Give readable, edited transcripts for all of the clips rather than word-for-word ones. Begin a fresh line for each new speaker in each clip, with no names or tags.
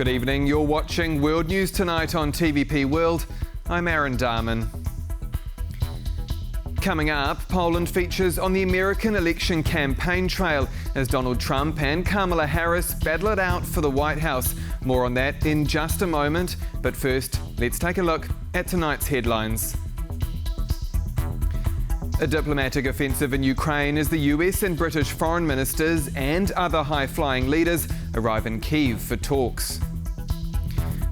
Good evening, you're watching World News Tonight on TVP World. I'm Aaron Darman. Coming up, Poland features on the American election campaign trail as Donald Trump and Kamala Harris battle it out for the White House. More on that in just a moment, but first, let's take a look at tonight's headlines. A diplomatic offensive in Ukraine as the US and British foreign ministers and other high-flying leaders arrive in Kyiv for talks.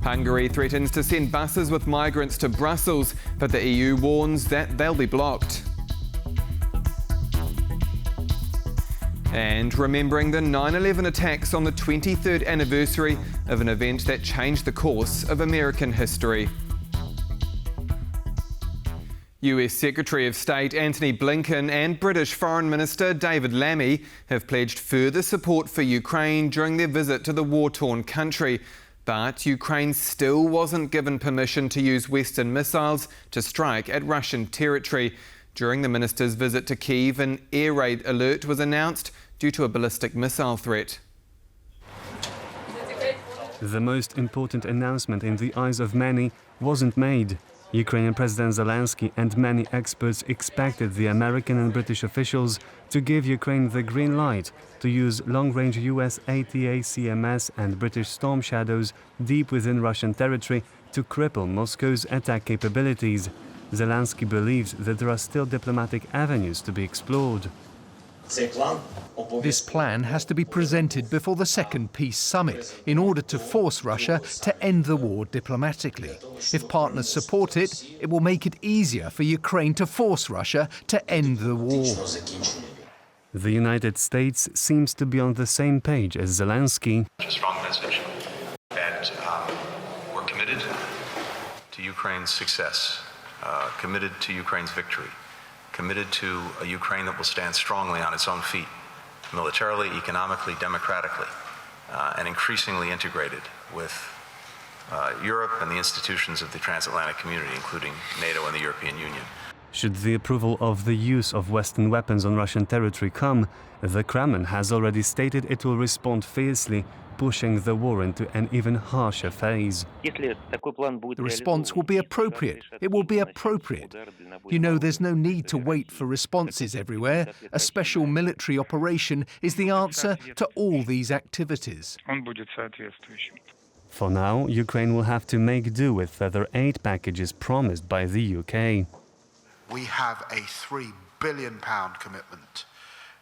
Hungary threatens to send buses with migrants to Brussels, but the EU warns that they'll be blocked. And remembering the 9/11 attacks on the 23rd anniversary of an event that changed the course of American history. US Secretary of State Antony Blinken and British Foreign Minister David Lammy have pledged further support for Ukraine during their visit to the war-torn country. But Ukraine still wasn't given permission to use Western missiles to strike at Russian territory. During the minister's visit to Kyiv, an air raid alert was announced due to a ballistic missile threat.
The most important announcement in the eyes of many wasn't made. Ukrainian President Zelensky and many experts expected the American and British officials to give Ukraine the green light to use long-range US ATACMS and British Storm Shadows deep within Russian territory to cripple Moscow's attack capabilities. Zelensky believes that there are still diplomatic avenues to be explored.
This plan has to be presented before the Second Peace Summit in order to force Russia to end the war diplomatically. If partners support it, it will make it easier for Ukraine to force Russia to end the war.
The United States seems to be on the same page as Zelensky.
A strong message that we're committed to Ukraine's success, committed to Ukraine's victory, committed to a Ukraine that will stand strongly on its own feet, militarily, economically, democratically, and increasingly integrated with Europe and the institutions of the transatlantic community, including NATO and the European Union.
Should the approval of the use of Western weapons on Russian territory come, the Kremlin has already stated it will respond fiercely, pushing the war into an even harsher phase.
The response will be appropriate. It will be appropriate. You know, there's no need to wait for responses everywhere. A special military operation is the answer to all these activities.
For now, Ukraine will have to make do with further aid packages promised by the UK.
We have a £3 billion commitment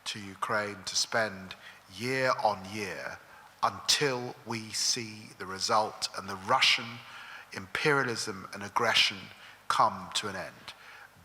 to Ukraine to spend year on year until we see the result and the Russian imperialism and aggression come to an end.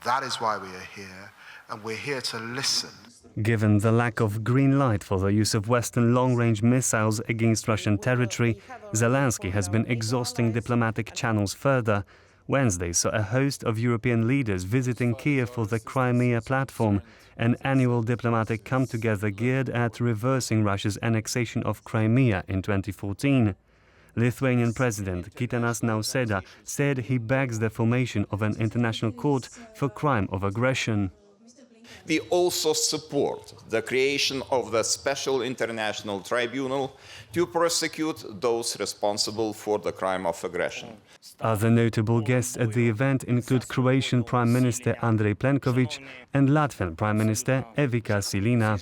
That is why we are here, and we're here to listen.
Given the lack of green light for the use of Western long-range missiles against Russian territory, Zelensky has been exhausting diplomatic channels further. Wednesday saw a host of European leaders visiting Kyiv for the Crimea platform, an annual diplomatic come-together geared at reversing Russia's annexation of Crimea in 2014. Lithuanian President Gitanas Nausėda said he begs the formation of an international court for crime of aggression.
We also support the creation of the Special International Tribunal to prosecute those responsible for the crime of aggression.
Other notable guests at the event include Croatian Prime Minister Andrej Plenković and Latvian Prime Minister Evika Silina.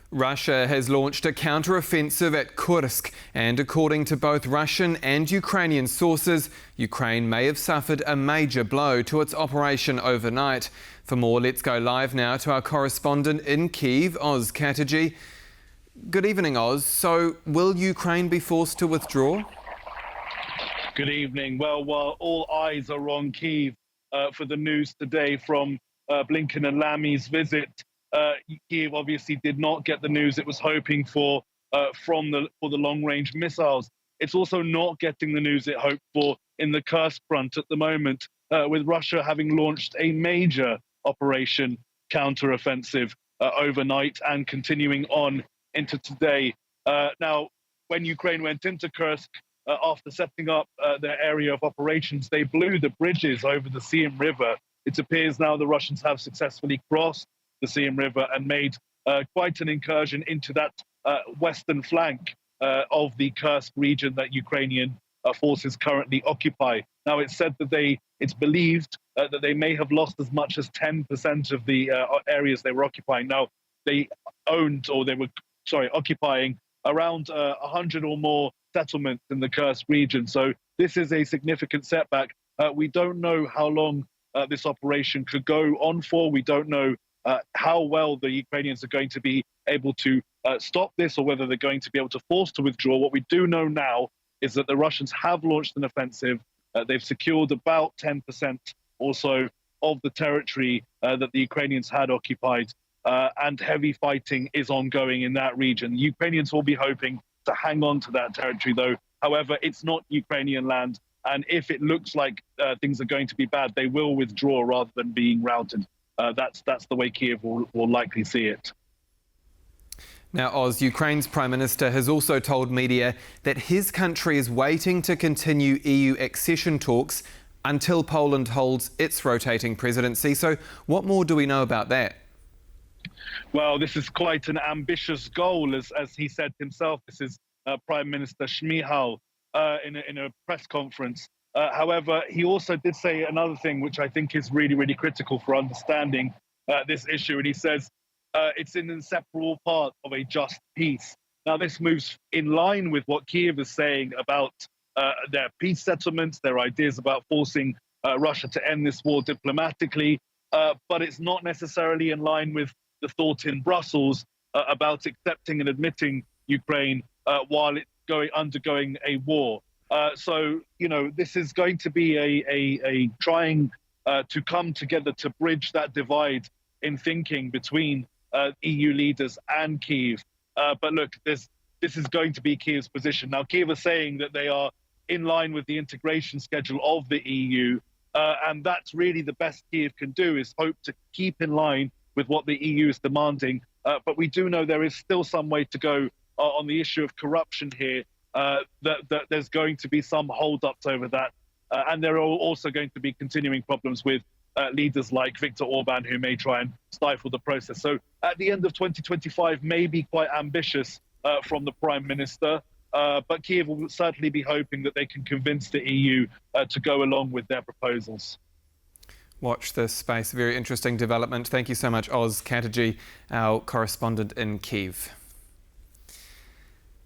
Russia has launched a counteroffensive at Kursk, and according to both Russian and Ukrainian sources, Ukraine may have suffered a major blow to its operation overnight. For more, let's go live now to our correspondent in Kyiv, Oz Chatterjee. Good evening, Oz. So, will Ukraine be forced to withdraw?
Good evening. Well, while all eyes are on Kyiv for the news today from Blinken and Lammy's visit, Kyiv obviously did not get the news it was hoping for the long-range missiles. It's also not getting the news it hoped for in the Kursk front at the moment, with Russia having launched a major operation counteroffensive overnight and continuing on into today. Now, when Ukraine went into Kursk, after setting up their area of operations, they blew the bridges over the Siem River. It appears now the Russians have successfully crossed the Siem River and made quite an incursion into that western flank of the Kursk region that Ukrainian forces currently occupy. Now, it's said that it's believed that they may have lost as much as 10% of the areas they were occupying. Now, they were occupying around 100 or more settlements in the Kursk region. So this is a significant setback. We don't know how long this operation could go on for. We don't know how well the Ukrainians are going to be able to stop this, or whether they're going to be able to force to withdraw. What we do know now is that the Russians have launched an offensive. They've secured about 10% or so of the territory that the Ukrainians had occupied, and heavy fighting is ongoing in that region. The Ukrainians will be hoping to hang on to that territory, though. However, it's not Ukrainian land, and if it looks like things are going to be bad, they will withdraw rather than being routed. That's the way Kiev will likely see it.
Now, Oz, Ukraine's Prime Minister has also told media that his country is waiting to continue EU accession talks until Poland holds its rotating presidency. So what more do we know about that?
Well, this is quite an ambitious goal, as he said himself. This is Prime Minister Shmyhal in a press conference. However, he also did say another thing, which I think is really, really critical for understanding this issue. And he says it's an inseparable part of a just peace. Now, this moves in line with what Kiev is saying about their peace settlements, their ideas about forcing Russia to end this war diplomatically. But it's not necessarily in line with the thought in Brussels about accepting and admitting Ukraine while it's undergoing a war. So, this is going to be a trying to come together to bridge that divide in thinking between EU leaders and Kyiv. But look, this is going to be Kyiv's position. Now, Kyiv is saying that they are in line with the integration schedule of the EU, and that's really the best Kyiv can do, is hope to keep in line with what the EU is demanding. But we do know there is still some way to go on the issue of corruption here. That there's going to be some hold-ups over that. And there are also going to be continuing problems with leaders like Viktor Orban, who may try and stifle the process. So at the end of 2025 may be quite ambitious from the Prime Minister, but Kyiv will certainly be hoping that they can convince the EU to go along with their proposals.
Watch this space. Very interesting development. Thank you so much, Oz Chatterjee, our correspondent in Kyiv.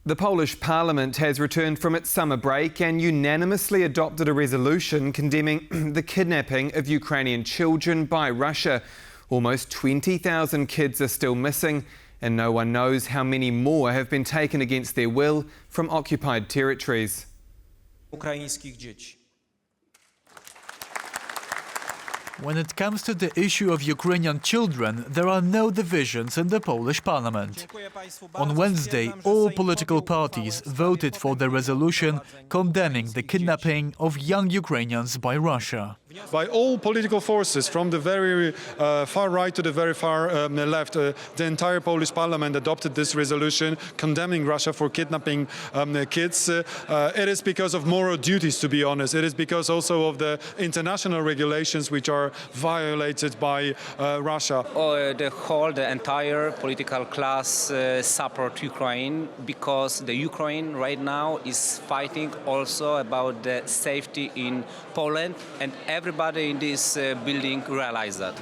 The Polish Parliament has returned from its summer break and unanimously adopted a resolution condemning the kidnapping of Ukrainian children by Russia. Almost 20,000 kids are still missing, and no one knows how many more have been taken against their will from occupied territories.
When it comes to the issue of Ukrainian children, there are no divisions in the Polish parliament. On Wednesday, all political parties voted for the resolution condemning the kidnapping of young Ukrainians by Russia.
By all political forces, from the very far right to the very far left, the entire Polish parliament adopted this resolution condemning Russia for kidnapping kids. It is because of moral duties, to be honest. It is because also of the international regulations which are violated by Russia.
The entire political class support Ukraine because the Ukraine right now is fighting also about the safety in Poland, and everybody in this building realizes that.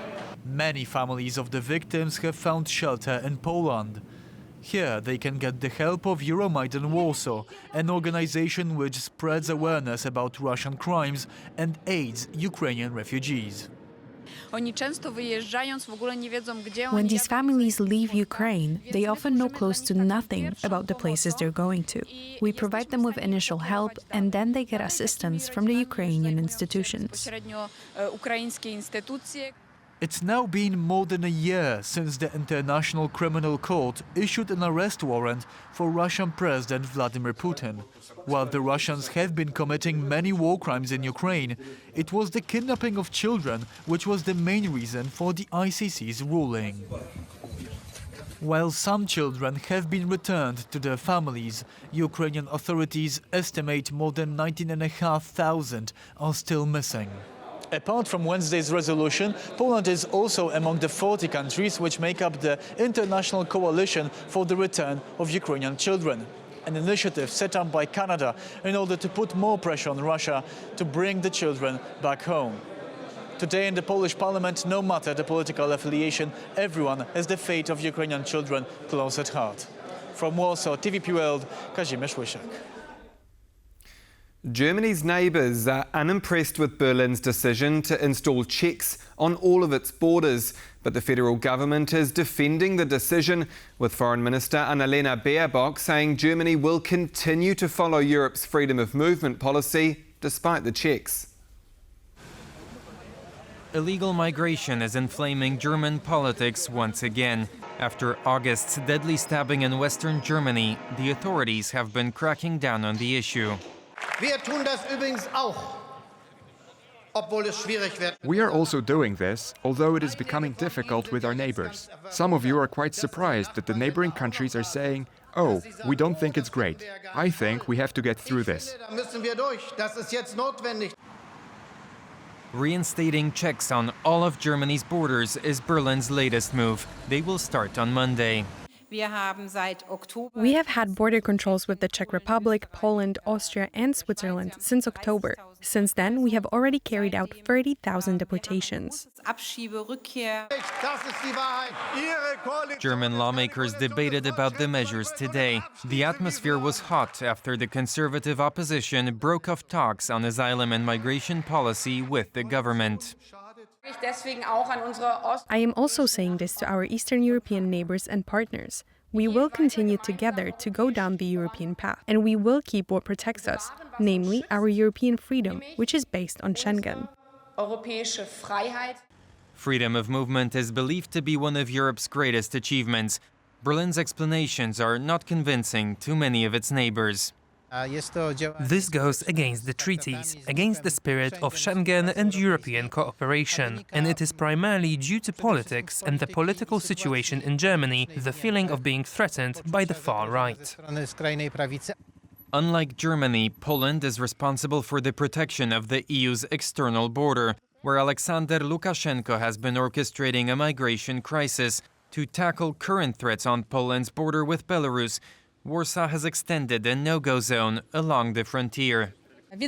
Many families of the victims have found shelter in Poland. Here they can get the help of Euromaidan Warsaw, an organization which spreads awareness about Russian crimes and aids Ukrainian refugees.
When these families leave Ukraine, they often know close to nothing about the places they're going to. We provide them with initial help, and then they get assistance from the Ukrainian institutions.
It's now been more than a year since the International Criminal Court issued an arrest warrant for Russian President Vladimir Putin. While the Russians have been committing many war crimes in Ukraine, it was the kidnapping of children which was the main reason for the ICC's ruling. While some children have been returned to their families, Ukrainian authorities estimate more than 19,500 are still missing.
Apart from Wednesday's resolution, Poland is also among the 40 countries which make up the International Coalition for the Return of Ukrainian Children, an initiative set up by Canada in order to put more pressure on Russia to bring the children back home. Today in the Polish parliament, no matter the political affiliation, everyone has the fate of Ukrainian children close at heart. From Warsaw, TVP World, Kazimierz Łysiak.
Germany's neighbours are unimpressed with Berlin's decision to install checks on all of its borders. But the federal government is defending the decision, with Foreign Minister Annalena Baerbock saying Germany will continue to follow Europe's freedom of movement policy despite the checks.
Illegal migration is inflaming German politics once again. After August's deadly stabbing in western Germany, the authorities have been cracking down on the issue.
We are also doing this, although it is becoming difficult with our neighbors. Some of you are quite surprised that the neighboring countries are saying, "Oh, we don't think it's great." I think we have to get through this.
Reinstating checks on all of Germany's borders is Berlin's latest move. They will start on Monday.
We have had border controls with the Czech Republic, Poland, Austria and Switzerland since October. Since then, we have already carried out 30,000 deportations.
German lawmakers debated about the measures today. The atmosphere was hot after the conservative opposition broke off talks on asylum and migration policy with the government.
I am also saying this to our Eastern European neighbors and partners. We will continue together to go down the European path, and we will keep what protects us, namely our European freedom, which is based on Schengen.
Freedom of movement is believed to be one of Europe's greatest achievements. Berlin's explanations are not convincing to many of its neighbors.
This goes against the treaties, against the spirit of Schengen and European cooperation, and it is primarily due to politics and the political situation in Germany, the feeling of being threatened by the far right.
Unlike Germany, Poland is responsible for the protection of the EU's external border, where Alexander Lukashenko has been orchestrating a migration crisis. To tackle current threats on Poland's border with Belarus, Warsaw has extended a no-go zone along the frontier.
The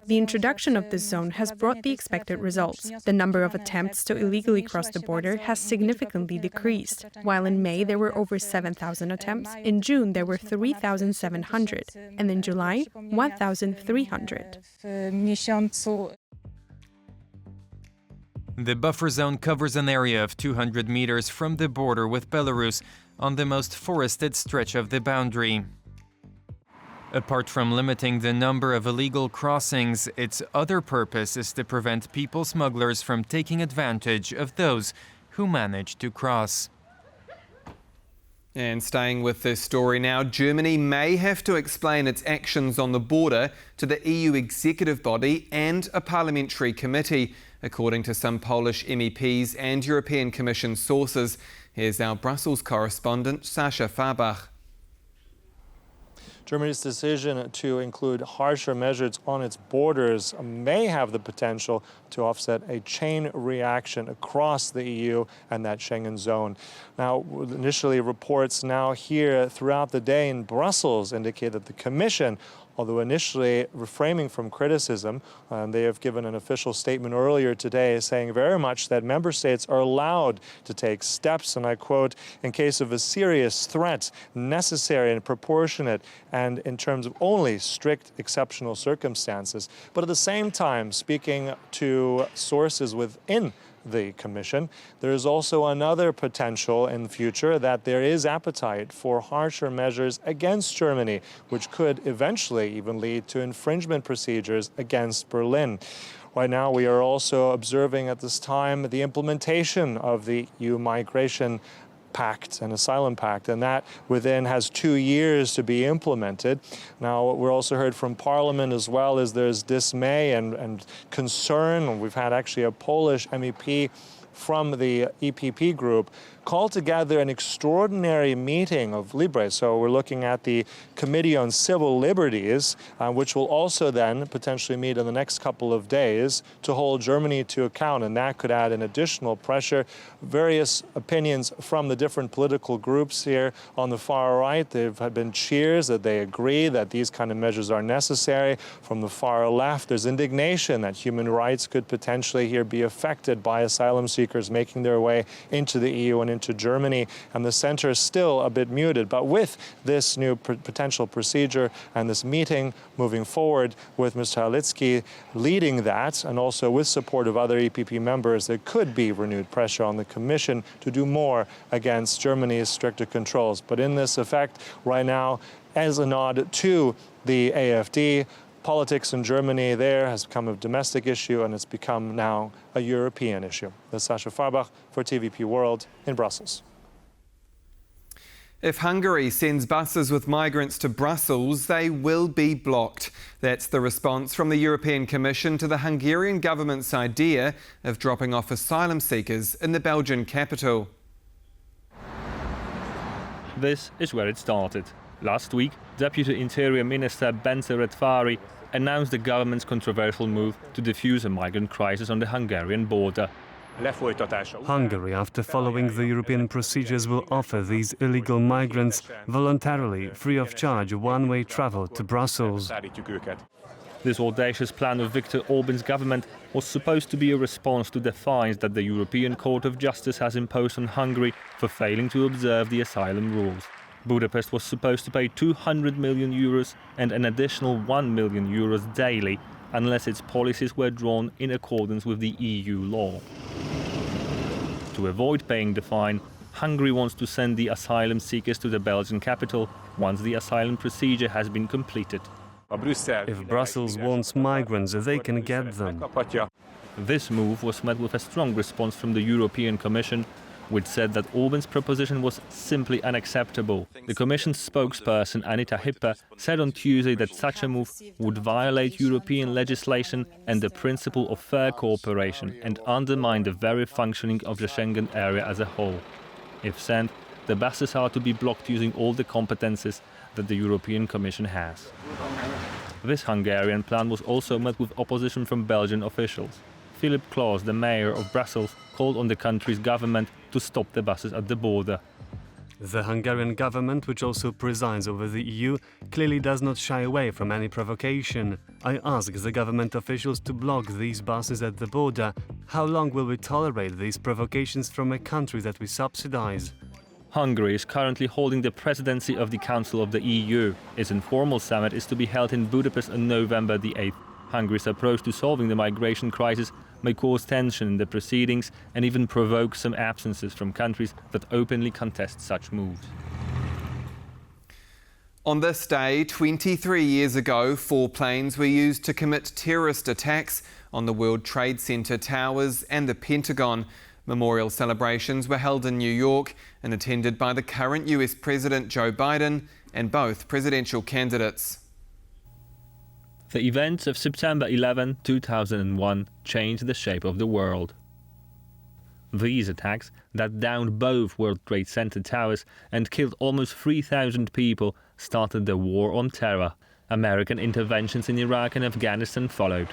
introduction of this zone has brought the expected results. The number of attempts to illegally cross the border has significantly decreased. While in May there were over 7,000 attempts, in June there were 3,700, and in July 1,300.
The buffer zone covers an area of 200 meters from the border with Belarus, on the most forested stretch of the boundary. Apart from limiting the number of illegal crossings, its other purpose is to prevent people smugglers from taking advantage of those who manage to cross.
And staying with this story now, Germany may have to explain its actions on the border to the EU executive body and a parliamentary committee, according to some Polish MEPs and European Commission sources. Here's our Brussels correspondent, Sasha Farbach.
Germany's decision to include harsher measures on its borders may have the potential to offset a chain reaction across the EU and that Schengen zone. Now, initially, reports now here throughout the day in Brussels indicate that the Commission, although initially refraining from criticism, they have given an official statement earlier today saying very much that member states are allowed to take steps, and I quote, in case of a serious threat, necessary and proportionate, and in terms of only strict exceptional circumstances. But at the same time, speaking to sources within the Commission, there is also another potential in the future that there is appetite for harsher measures against Germany, which could eventually even lead to infringement procedures against Berlin. Right now, we are also observing at this time the implementation of the EU Migration Pact, an asylum pact, and that within has 2 years to be implemented. Now, we're also heard from Parliament as well as there's dismay and concern. We've had actually a Polish MEP from the EPP group called together an extraordinary meeting of Libre. So we're looking at the Committee on Civil Liberties, which will also then potentially meet in the next couple of days to hold Germany to account, and that could add an additional pressure. Various opinions from the different political groups here on the far right. There have been cheers that they agree that these kind of measures are necessary. From the far left, there's indignation that human rights could potentially here be affected by asylum seekers making their way into the EU and into Germany. And the center is still a bit muted. But with this new potential procedure and this meeting moving forward with Mr. Halicki leading that, and also with support of other EPP members, there could be renewed pressure on the Commission to do more against Germany's stricter controls. But in this effect, right now, as a nod to the AfD, politics in Germany there has become a domestic issue, and it's become now a European issue. That's Sascha Farbach for TVP World in Brussels.
If Hungary sends buses with migrants to Brussels, they will be blocked. That's the response from the European Commission to the Hungarian government's idea of dropping off asylum seekers in the Belgian capital.
This is where it started. Last week, Deputy Interior Minister Bence Redváry announced the government's controversial move to defuse a migrant crisis on the Hungarian border.
Hungary, after following the European procedures, will offer these illegal migrants voluntarily, free of charge, one-way travel to Brussels.
This audacious plan of Viktor Orban's government was supposed to be a response to the fines that the European Court of Justice has imposed on Hungary for failing to observe the asylum rules. Budapest was supposed to pay 200 million euros and an additional 1 million euros daily unless its policies were drawn in accordance with the EU law. To avoid paying the fine, Hungary wants to send the asylum seekers to the Belgian capital once the asylum procedure has been completed.
If Brussels wants migrants, they can get them.
This move was met with a strong response from the European Commission, which said that Orban's proposition was simply unacceptable. The Commission's spokesperson Anita Hippe said on Tuesday that such a move would violate European legislation and the principle of fair cooperation and undermine the very functioning of the Schengen area as a whole. If sent, the buses are to be blocked using all the competences that the European Commission has. This Hungarian plan was also met with opposition from Belgian officials. Philip Claus, the mayor of Brussels, called on the country's government to stop the buses at the border.
The Hungarian government, which also presides over the EU, clearly does not shy away from any provocation. I ask the government officials to block these buses at the border. How long will we tolerate these provocations from a country that we subsidize?
Hungary is currently holding the presidency of the Council of the EU. Its informal summit is to be held in Budapest on November the 8th. Hungary's approach to solving the migration crisis may cause tension in the proceedings and even provoke some absences from countries that openly contest such moves.
On this day, 23 years ago, 4 planes were used to commit terrorist attacks on the World Trade Center towers and the Pentagon. Memorial celebrations were held in New York and attended by the current US President Joe Biden and both presidential candidates.
The events of September 11, 2001 changed the shape of the world. These attacks that downed both World Trade Center towers and killed almost 3,000 people started the war on terror. American interventions in Iraq and Afghanistan followed.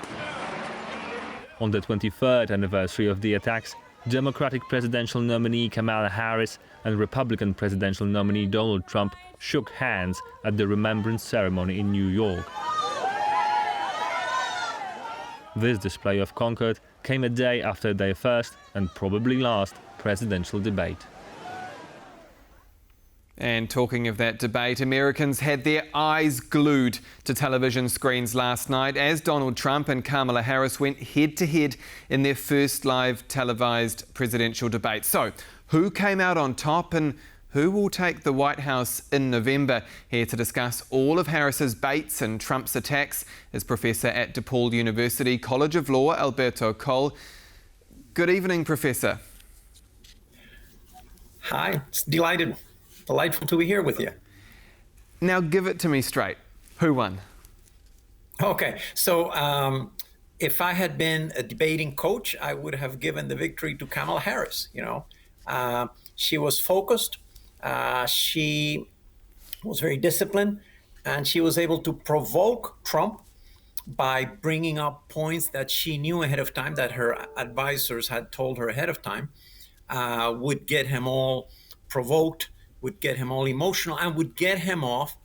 On the 23rd anniversary of the attacks, Democratic presidential nominee Kamala Harris and Republican presidential nominee Donald Trump shook hands at the remembrance ceremony in New York. This display of concord came a day after their first and probably last presidential debate.
And talking of that debate, Americans had their eyes glued to television screens last night as Donald Trump and Kamala Harris went head-to-head in their first live televised presidential debate. So, who came out on top and who will take the White House in November? Here to discuss all of Harris's baits and Trump's attacks is Professor at DePaul University College of Law, Alberto Cole. Good evening, Professor.
Hi, it's delightful to be here with you.
Now give it to me straight. Who won?
Okay, so if I had been a debating coach, I would have given the victory to Kamala Harris, She was focused. She was very disciplined, and she was able to provoke Trump by bringing up points that she knew ahead of time, that her advisors had told her ahead of time, would get him all provoked, would get him all emotional, and would get him off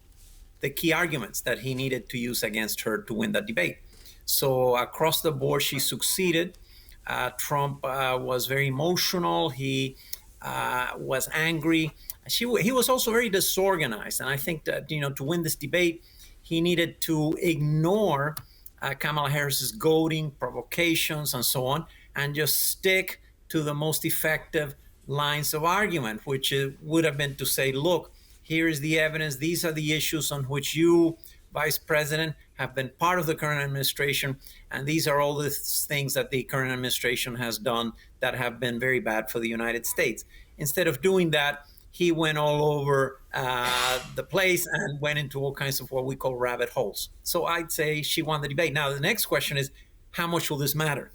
the key arguments that he needed to use against her to win that debate. So across the board, she succeeded. Trump was very emotional. He was angry. He was also very disorganized. And I think that, to win this debate, he needed to ignore Kamala Harris's goading, provocations, and so on, and just stick to the most effective lines of argument, which would have been to say, look, here is the evidence. These are the issues on which you, Vice President, have been part of the current administration. And these are all the things that the current administration has done that have been very bad for the United States. Instead of doing that, he went all over the place and went into all kinds of what we call rabbit holes. So I'd say she won the debate. Now, the next question is, how much will this matter?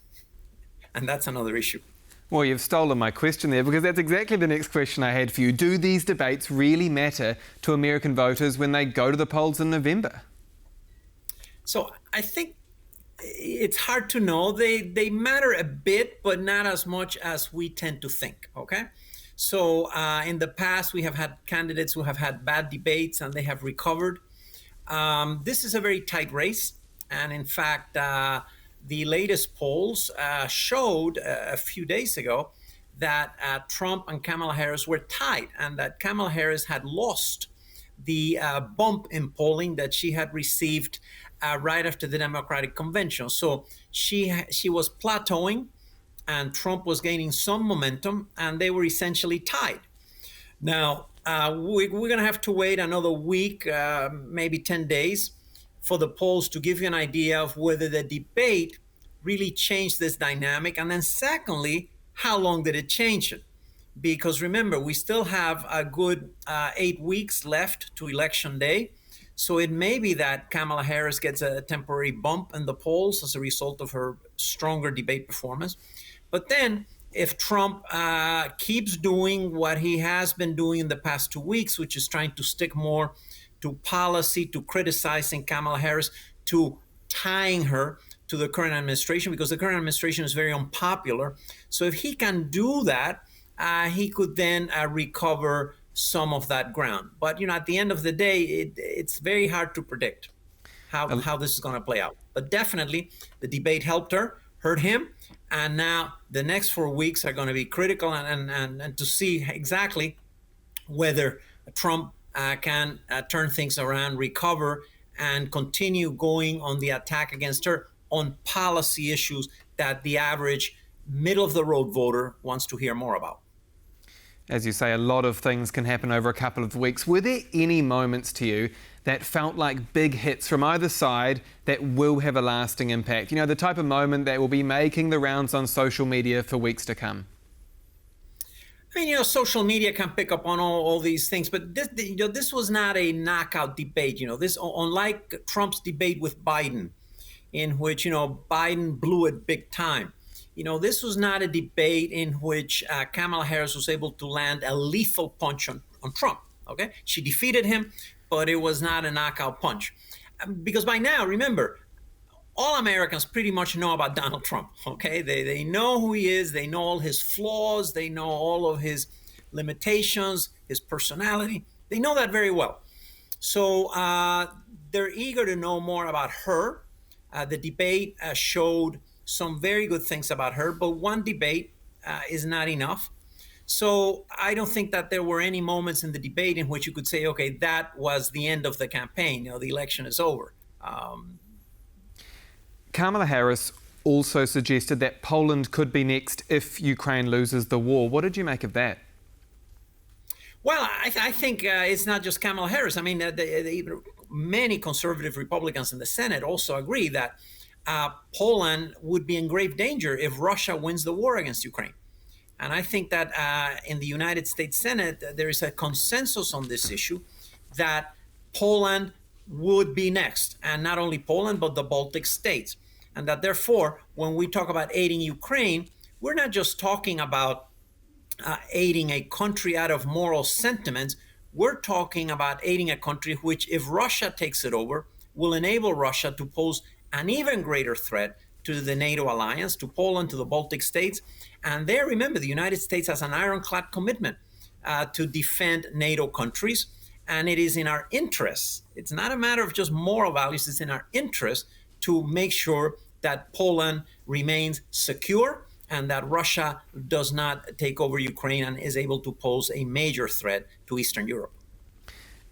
And that's another issue.
Well, you've stolen my question there, because that's exactly the next question I had for you. Do these debates really matter to American voters when they go to the polls in November?
So I think it's hard to know. They matter a bit, but not as much as we tend to think, okay? So in the past, we have had candidates who have had bad debates and they have recovered. This is a very tight race. And in fact, the latest polls showed a few days ago that Trump and Kamala Harris were tied, and that Kamala Harris had lost the bump in polling that she had received right after the Democratic convention. So she was plateauing, and Trump was gaining some momentum, and they were essentially tied. Now, we're going to have to wait another week, maybe 10 days, for the polls to give you an idea of whether the debate really changed this dynamic. And then secondly, how long did it change it? Because remember, we still have a good 8 weeks left to Election Day. So it may be that Kamala Harris gets a temporary bump in the polls as a result of her stronger debate performance. But then if Trump keeps doing what he has been doing in the past 2 weeks, which is trying to stick more to policy, to criticizing Kamala Harris, to tying her to the current administration, because the current administration is very unpopular. So if he can do that, he could then recover some of that ground. But, at the end of the day, it's very hard to predict how this is going to play out. But definitely, the debate helped her, hurt him, and now the next 4 weeks are going to be critical and to see exactly whether Trump can turn things around, recover, and continue going on the attack against her on policy issues that the average middle-of-the-road voter wants to hear more about.
As you say, a lot of things can happen over a couple of weeks. Were there any moments to you that felt like big hits from either side that will have a lasting impact? The type of moment that will be making the rounds on social media for weeks to come.
I mean, social media can pick up on all these things, but this was not a knockout debate. This, unlike Trump's debate with Biden, in which, Biden blew it big time. This was not a debate in which Kamala Harris was able to land a lethal punch on Trump, okay? She defeated him, but it was not a knockout punch. Because by now, remember, all Americans pretty much know about Donald Trump, okay? They know who he is, they know all his flaws, they know all of his limitations, his personality. They know that very well. So they're eager to know more about her. The debate showed some very good things about her, but one debate is not enough. So I don't think that there were any moments in the debate in which you could say, okay, that was the end of the campaign, the election is over.
Kamala Harris also suggested that Poland could be next if Ukraine loses the war. What did you make of that?
Well, I think it's not just Kamala Harris. I mean, many conservative Republicans in the Senate also agree that Poland would be in grave danger if Russia wins the war against Ukraine. And I think that in the United States Senate, there is a consensus on this issue that Poland would be next. And not only Poland, but the Baltic states. And that therefore, when we talk about aiding Ukraine, we're not just talking about aiding a country out of moral sentiments. We're talking about aiding a country which, if Russia takes it over, will enable Russia to pose an even greater threat to the NATO alliance, to Poland, to the Baltic states. And there, remember, the United States has an ironclad commitment to defend NATO countries. And it is in our interests. It's not a matter of just moral values. It's in our interest to make sure that Poland remains secure and that Russia does not take over Ukraine and is able to pose a major threat to Eastern Europe.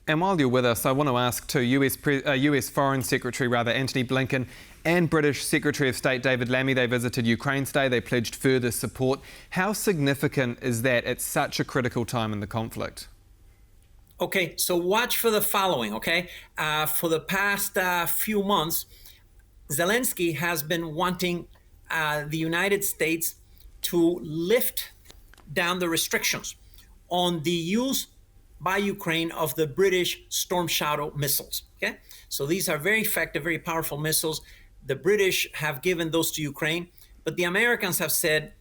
And while you're with us, I want to ask too, US Foreign Secretary Antony Blinken and British Secretary of State David Lammy, they visited Ukraine today. They pledged further support. How significant is that at such a critical time in the conflict?
Okay, so watch for the following, okay? For the past few months, Zelensky has been wanting the United States to lift down the restrictions on the use by Ukraine of the British Storm Shadow missiles, okay? So these are very effective, very powerful missiles. The British have given those to Ukraine, but the Americans have said,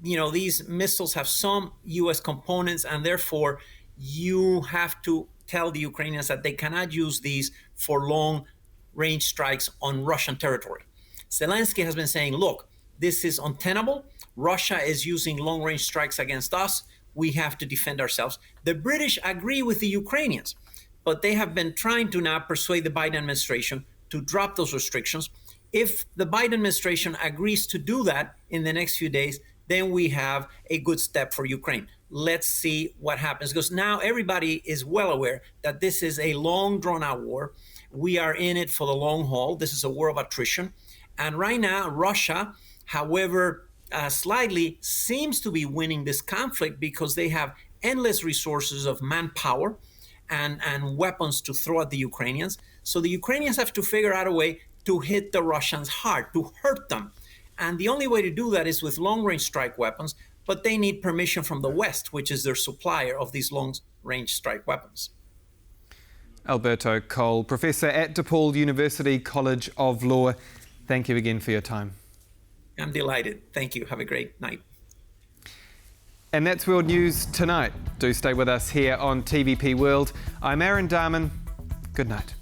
you know, these missiles have some US components, and therefore you have to tell the Ukrainians that they cannot use these for long-range strikes on Russian territory. Zelensky has been saying, look, this is untenable. Russia is using long-range strikes against us. We have to defend ourselves. The British agree with the Ukrainians, but they have been trying to now persuade the Biden administration to drop those restrictions. If the Biden administration agrees to do that in the next few days, then we have a good step for Ukraine. Let's see what happens, because now everybody is well aware that this is a long, drawn-out war. We are in it for the long haul. This is a war of attrition. And right now, Russia, however slightly, seems to be winning this conflict because they have endless resources of manpower and weapons to throw at the Ukrainians. So the Ukrainians have to figure out a way to hit the Russians hard, to hurt them. And the only way to do that is with long-range strike weapons, but they need permission from the West, which is their supplier of these long-range strike weapons.
Alberto Cole, Professor at DePaul University College of Law. Thank you again for your time.
I'm delighted. Thank you. Have a great night.
And that's World News tonight. Do stay with us here on TVP World. I'm Aaron Darman. Good night.